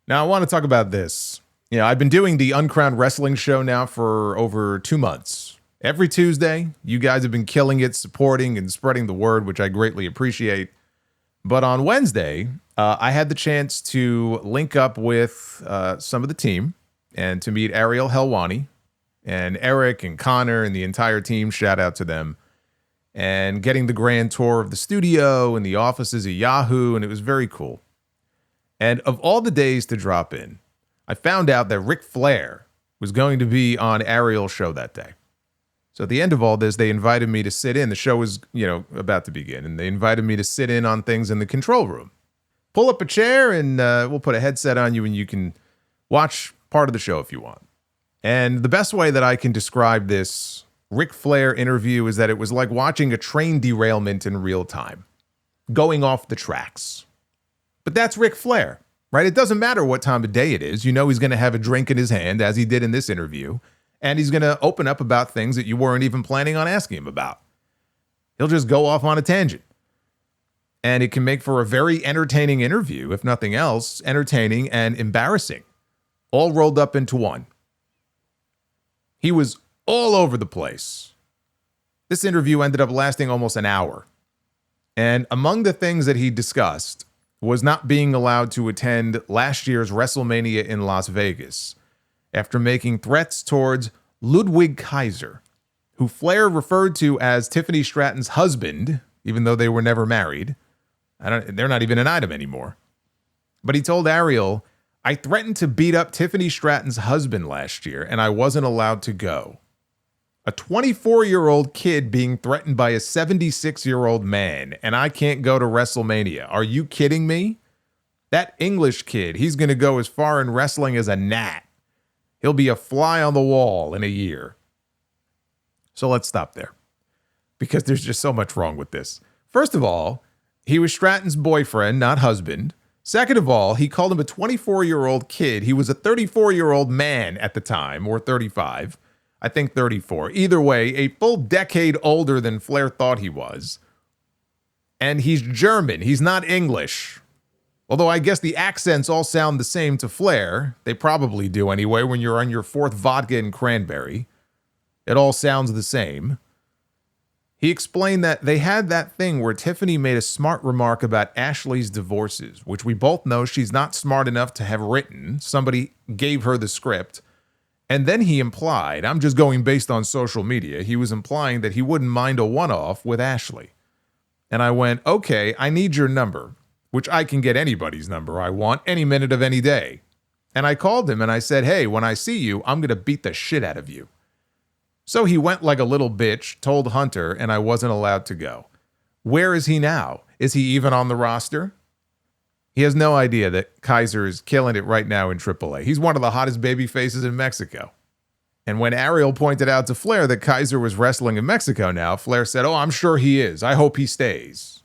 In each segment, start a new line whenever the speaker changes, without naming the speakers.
Now, I want to talk about this. I've been doing the Uncrowned Wrestling Show now for over 2 months. Every Tuesday, you guys have been killing it, supporting and spreading the word, which I greatly appreciate. But on Wednesday, I had the chance to link up with some of the team and to meet Ariel Helwani and Eric and Connor and the entire team. Shout out to them. And getting the grand tour of the studio and the offices at Yahoo, and it was very cool. And of all the days to drop in, I found out that Ric Flair was going to be on Ariel's show that day. So at the end of all this, they invited me to sit in. The show was, about to begin, and they invited me to sit in on things in the control room. Pull up a chair, and we'll put a headset on you, and you can watch part of the show if you want. And the best way that I can describe this Ric Flair interview is that it was like watching a train derailment in real time, going off the tracks. But that's Ric Flair, right? It doesn't matter what time of day it is. He's going to have a drink in his hand, as he did in this interview, and he's going to open up about things that you weren't even planning on asking him about. He'll just go off on a tangent. And it can make for a very entertaining interview, if nothing else, entertaining and embarrassing, all rolled up into one. He was all over the place. This interview ended up lasting almost an hour. And among the things that he discussed was not being allowed to attend last year's WrestleMania in Las Vegas after making threats towards Ludwig Kaiser, who Flair referred to as Tiffany Stratton's husband, even though they were never married. They're not even an item anymore. But he told Ariel, "I threatened to beat up Tiffany Stratton's husband last year, and I wasn't allowed to go." A 24-year-old kid being threatened by a 76-year-old man, and I can't go to WrestleMania. Are you kidding me? That English kid, he's going to go as far in wrestling as a gnat. He'll be a fly on the wall in a year. So let's stop there, because there's just so much wrong with this. First of all, he was Stratton's boyfriend, not husband. Second of all, he called him a 24-year-old kid. He was a 34-year-old man at the time, or 35. I think 34. Either way, a full decade older than Flair thought he was. And he's German. He's not English. Although I guess the accents all sound the same to Flair. They probably do anyway when you're on your fourth vodka and cranberry. It all sounds the same. He explained that they had that thing where Tiffany made a smart remark about Ashley's divorces, which we both know she's not smart enough to have written. Somebody gave her the script. And then he implied, I'm just going based on social media, he was implying that he wouldn't mind a one-off with Ashley. And I went, okay, I need your number, which I can get anybody's number I want any minute of any day. And I called him and I said, hey, when I see you, I'm going to beat the shit out of you. So he went like a little bitch, told Hunter, and I wasn't allowed to go. Where is he now? Is he even on the roster? He has no idea that Kaiser is killing it right now in AAA. He's one of the hottest baby faces in Mexico. And when Ariel pointed out to Flair that Kaiser was wrestling in Mexico now, Flair said, oh, I'm sure he is. I hope he stays.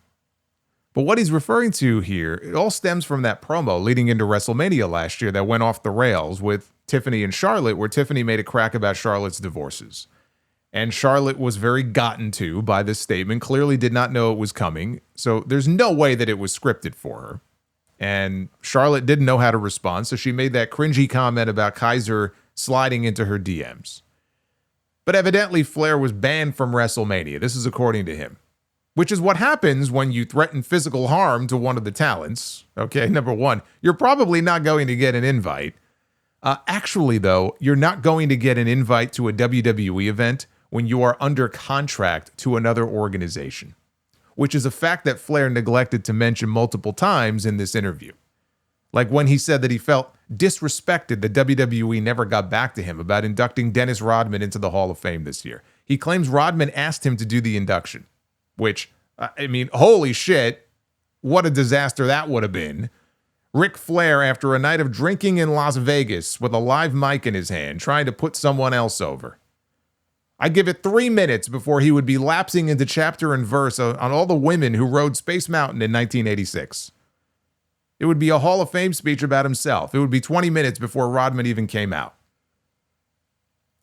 But what he's referring to here, it all stems from that promo leading into WrestleMania last year that went off the rails with Tiffany and Charlotte, where Tiffany made a crack about Charlotte's divorces. And Charlotte was very gotten to by this statement, clearly did not know it was coming. So there's no way that it was scripted for her. And Charlotte didn't know how to respond, so she made that cringy comment about Kaiser sliding into her DMs. But evidently, Flair was banned from WrestleMania. This is according to him. Which is what happens when you threaten physical harm to one of the talents. Okay, number one, you're probably not going to get an invite. Actually, though, you're not going to get an invite to a WWE event when you are under contract to another organization, which is a fact that Flair neglected to mention multiple times in this interview. Like when he said that he felt disrespected that WWE never got back to him about inducting Dennis Rodman into the Hall of Fame this year. He claims Rodman asked him to do the induction, which, holy shit, what a disaster that would have been. Ric Flair, after a night of drinking in Las Vegas with a live mic in his hand, trying to put someone else over. I'd give it 3 minutes before he would be lapsing into chapter and verse on all the women who rode Space Mountain in 1986. It would be a Hall of Fame speech about himself. It would be 20 minutes before Rodman even came out.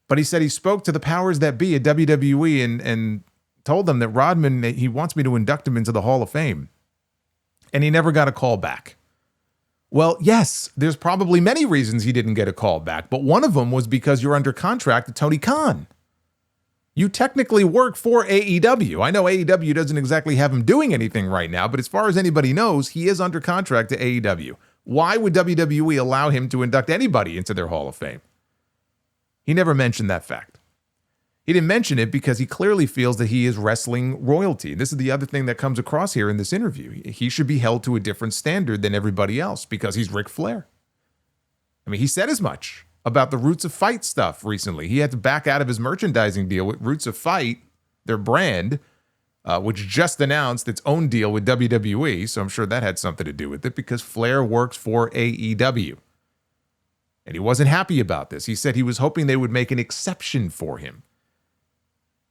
But he said he spoke to the powers that be at WWE and told them that Rodman, he wants me to induct him into the Hall of Fame. And he never got a call back. Well, yes, there's probably many reasons he didn't get a call back, but one of them was because you're under contract to Tony Khan. You technically work for AEW. I know AEW doesn't exactly have him doing anything right now, but as far as anybody knows, he is under contract to AEW. Why would WWE allow him to induct anybody into their Hall of Fame? He never mentioned that fact. He didn't mention it because he clearly feels that he is wrestling royalty. This is the other thing that comes across here in this interview. He should be held to a different standard than everybody else because he's Ric Flair. I mean, he said as much about the Roots of Fight stuff recently. He had to back out of his merchandising deal with Roots of Fight, their brand, which just announced its own deal with WWE. So I'm sure that had something to do with it because Flair works for AEW. And he wasn't happy about this. He said he was hoping they would make an exception for him.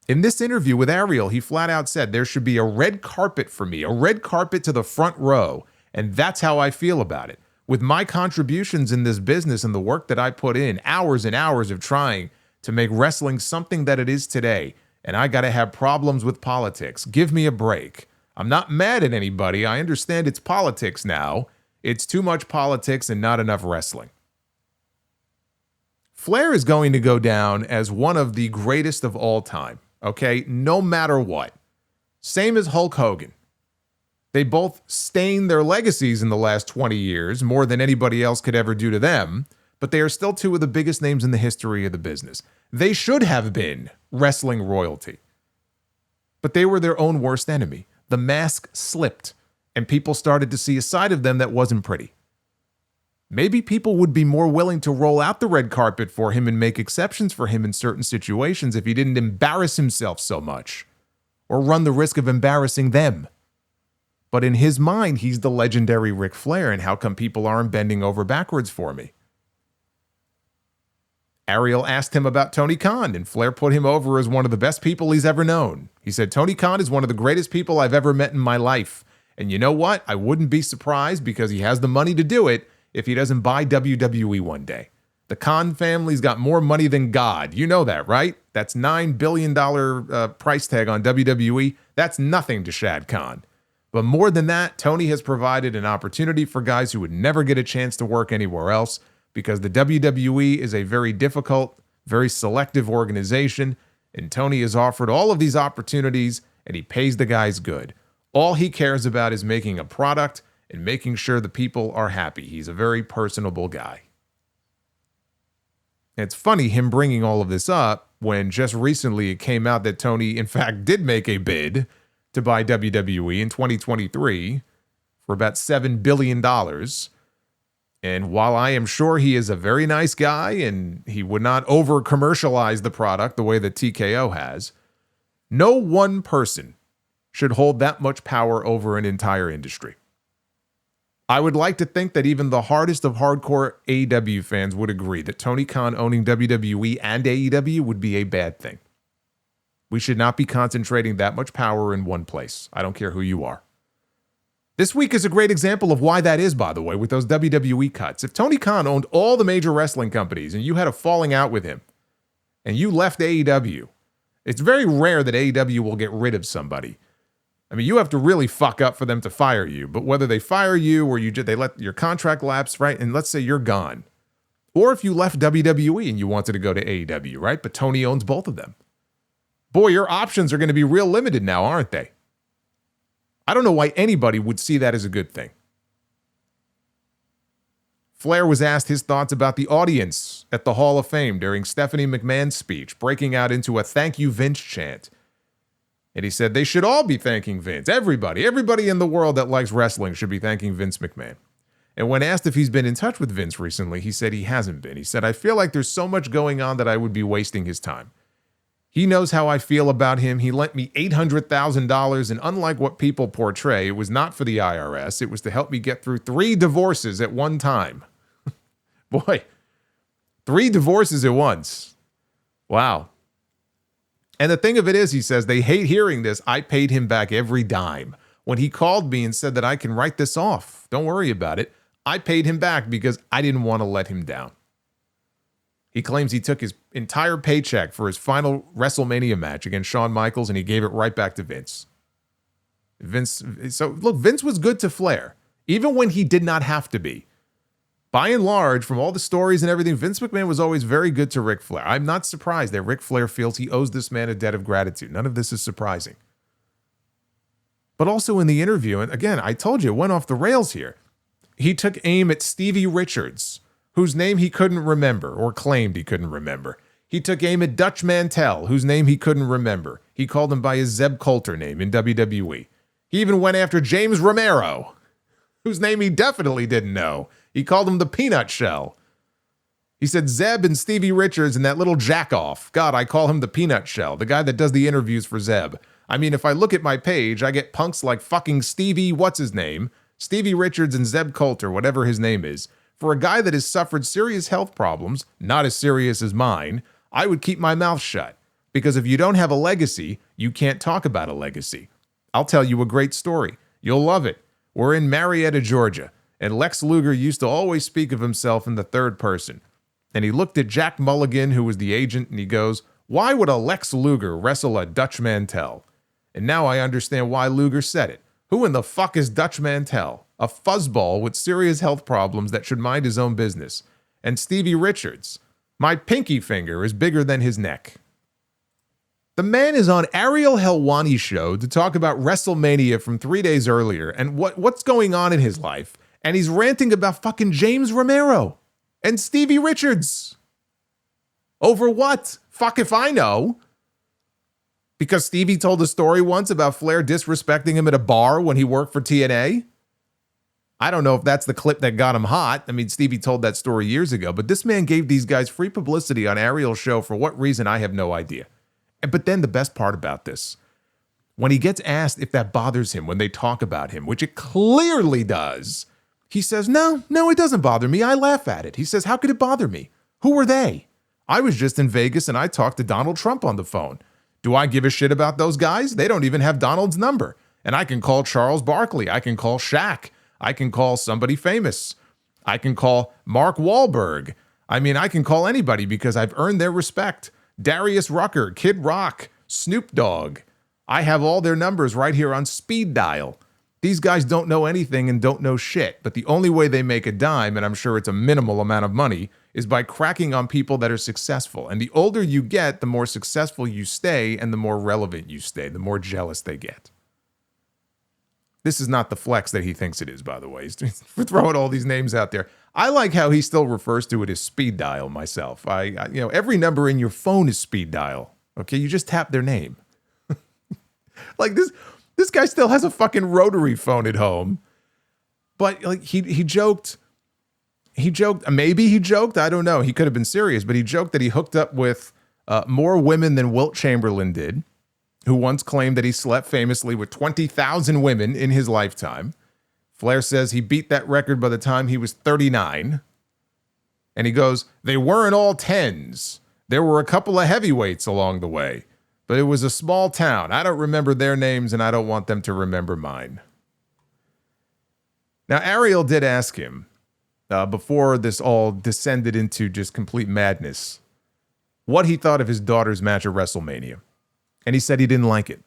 In this interview with Ariel, he flat out said, there should be a red carpet for me, a red carpet to the front row, and that's how I feel about it. With my contributions in this business and the work that I put in, hours and hours of trying to make wrestling something that it is today, and I got to have problems with politics. Give me a break. I'm not mad at anybody. I understand it's politics now. It's too much politics and not enough wrestling. Flair is going to go down as one of the greatest of all time. Okay, no matter what. Same as Hulk Hogan. They both stained their legacies in the last 20 years, more than anybody else could ever do to them, but they are still two of the biggest names in the history of the business. They should have been wrestling royalty, but they were their own worst enemy. The mask slipped, and people started to see a side of them that wasn't pretty. Maybe people would be more willing to roll out the red carpet for him and make exceptions for him in certain situations if he didn't embarrass himself so much or run the risk of embarrassing them. But in his mind, he's the legendary Ric Flair, and how come people aren't bending over backwards for me? Ariel asked him about Tony Khan, and Flair put him over as one of the best people he's ever known. He said, Tony Khan is one of the greatest people I've ever met in my life. And you know what? I wouldn't be surprised because he has the money to do it if he doesn't buy WWE one day. The Khan family's got more money than God. You know that, right? That's $9 billion price tag on WWE. That's nothing to Shad Khan. But more than that, Tony has provided an opportunity for guys who would never get a chance to work anywhere else because the WWE is a very difficult, very selective organization, and Tony has offered all of these opportunities, and he pays the guys good. All he cares about is making a product and making sure the people are happy. He's a very personable guy. It's funny him bringing all of this up when just recently it came out that Tony, in fact, did make a bid to buy WWE in 2023 for about $7 billion. And while I am sure he is a very nice guy and he would not over-commercialize the product the way that TKO has, no one person should hold that much power over an entire industry. I would like to think that even the hardest of hardcore AEW fans would agree that Tony Khan owning WWE and AEW would be a bad thing. We should not be concentrating that much power in one place. I don't care who you are. This week is a great example of why that is, by the way, with those WWE cuts. If Tony Khan owned all the major wrestling companies and you had a falling out with him and you left AEW, it's very rare that AEW will get rid of somebody. I mean, you have to really fuck up for them to fire you, but whether they fire you or they let your contract lapse, right? And let's say you're gone. Or if you left WWE and you wanted to go to AEW, right? But Tony owns both of them. Boy, your options are going to be real limited now, aren't they? I don't know why anybody would see that as a good thing. Flair was asked his thoughts about the audience at the Hall of Fame during Stephanie McMahon's speech, breaking out into a thank you Vince chant. And he said they should all be thanking Vince. Everybody in the world that likes wrestling should be thanking Vince McMahon. And when asked if he's been in touch with Vince recently, he said he hasn't been. He said, I feel like there's so much going on that I would be wasting his time. He knows how I feel about him. He lent me $800,000, and unlike what people portray, it was not for the IRS. It was to help me get through 3 divorces at one time. Boy, 3 divorces at once. Wow. And the thing of it is, he says, they hate hearing this. I paid him back every dime. When he called me and said that I can write this off, don't worry about it, I paid him back because I didn't want to let him down. He claims he took his entire paycheck for his final WrestleMania match against Shawn Michaels and he gave it right back to Vince. Vince was good to Flair, even when he did not have to be. By and large, from all the stories and everything, Vince McMahon was always very good to Ric Flair. I'm not surprised that Ric Flair feels he owes this man a debt of gratitude. None of this is surprising. But also in the interview, and again, I told you, it went off the rails here. He took aim at Stevie Richards, whose name he couldn't remember or claimed he couldn't remember. He took aim at Dutch Mantel, whose name he couldn't remember. He called him by his Zeb Coulter name in WWE. He even went after James Romero, whose name he definitely didn't know. He called him the Peanut Shell. He said Zeb and Stevie Richards and that little jackoff. God, I call him the Peanut Shell, the guy that does the interviews for Zeb. I mean, if I look at my page, I get punks like fucking Stevie, what's his name? Stevie Richards and Zeb Coulter, whatever his name is. For a guy that has suffered serious health problems, not as serious as mine, I would keep my mouth shut. Because if you don't have a legacy, you can't talk about a legacy. I'll tell you a great story. You'll love it. We're in Marietta, Georgia, and Lex Luger used to always speak of himself in the third person. And he looked at Jack Mulligan, who was the agent, and he goes, "Why would a Lex Luger wrestle a Dutch Mantel?" And now I understand why Luger said it. Who in the fuck is Dutch Mantel? A fuzzball with serious health problems that should mind his own business. And Stevie Richards. My pinky finger is bigger than his neck. The man is on Ariel Helwani Show to talk about WrestleMania from 3 days earlier and what's going on in his life. And he's ranting about fucking James Romero and Stevie Richards. Over what? Fuck if I know. Because Stevie told a story once about Flair disrespecting him at a bar when he worked for TNA. I don't know if that's the clip that got him hot. I mean, Stevie told that story years ago, but this man gave these guys free publicity on Ariel's show for what reason, I have no idea. But then the best part about this, when he gets asked if that bothers him when they talk about him, which it clearly does, he says, no, it doesn't bother me. I laugh at it. He says, how could it bother me? Who were they? I was just in Vegas and I talked to Donald Trump on the phone. Do I give a shit about those guys? They don't even have Donald's number. And I can call Charles Barkley. I can call Shaq. I can call somebody famous. I can call Mark Wahlberg. I mean, I can call anybody because I've earned their respect. Darius Rucker, Kid Rock, Snoop Dogg. I have all their numbers right here on speed dial. These guys don't know anything and don't know shit, but the only way they make a dime, and I'm sure it's a minimal amount of money, is by cracking on people that are successful. And the older you get, the more successful you stay and the more relevant you stay, the more jealous they get. This is not the flex that he thinks it is, by the way. He's throwing all these names out there. I like how he still refers to it as speed dial myself. Every number in your phone is speed dial. Okay, you just tap their name. Like this guy still has a fucking rotary phone at home. But like he joked, maybe he joked, I don't know. He could have been serious, but he joked that he hooked up with more women than Wilt Chamberlain did, who once claimed that he slept famously with 20,000 women in his lifetime. Flair says he beat that record by the time he was 39. And he goes, they weren't all tens. There were a couple of heavyweights along the way. But it was a small town. I don't remember their names, and I don't want them to remember mine. Now, Ariel did ask him, before this all descended into just complete madness, what he thought of his daughter's match at WrestleMania. And he said he didn't like it.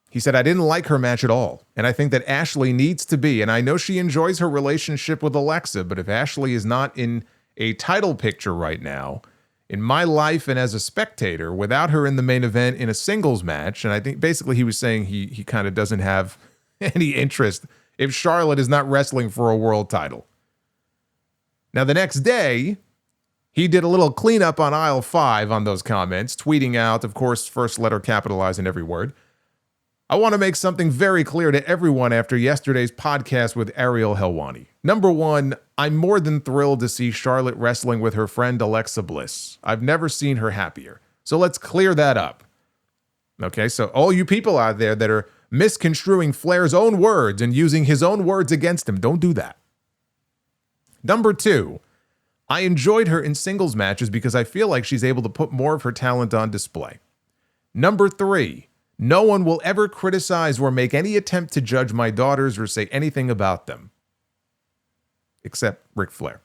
He said, I didn't like her match at all. And I think that Ashley needs to be, and I know she enjoys her relationship with Alexa, but if Ashley is not in a title picture right now, in my life and as a spectator, without her in the main event in a singles match, and I think basically he was saying he kind of doesn't have any interest if Charlotte is not wrestling for a world title. Now, the next day, he did a little cleanup on aisle 5 on those comments, tweeting out, of course, first letter capitalized in every word. I want to make something very clear to everyone after yesterday's podcast with Ariel Helwani. Number one, I'm more than thrilled to see Charlotte wrestling with her friend Alexa Bliss. I've never seen her happier. So let's clear that up. Okay, so all you people out there that are misconstruing Flair's own words and using his own words against him, don't do that. Number two, I enjoyed her in singles matches because I feel like she's able to put more of her talent on display. Number three, no one will ever criticize or make any attempt to judge my daughters or say anything about them. Except Ric Flair.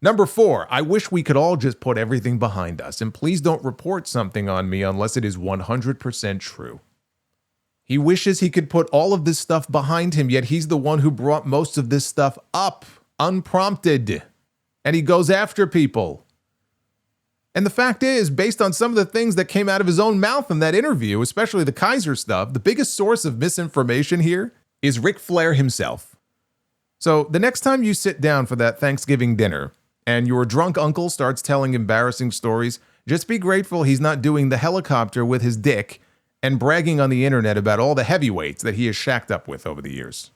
Number four, I wish we could all just put everything behind us, and please don't report something on me unless it is 100% true. He wishes he could put all of this stuff behind him, yet he's the one who brought most of this stuff up, unprompted. and he goes after people. And the fact is, based on some of the things that came out of his own mouth in that interview, especially the Kaiser stuff, the biggest source of misinformation here is Ric Flair himself. So the next time you sit down for that Thanksgiving dinner and your drunk uncle starts telling embarrassing stories, just be grateful he's not doing the helicopter with his dick and bragging on the internet about all the heavyweights that he has shacked up with over the years.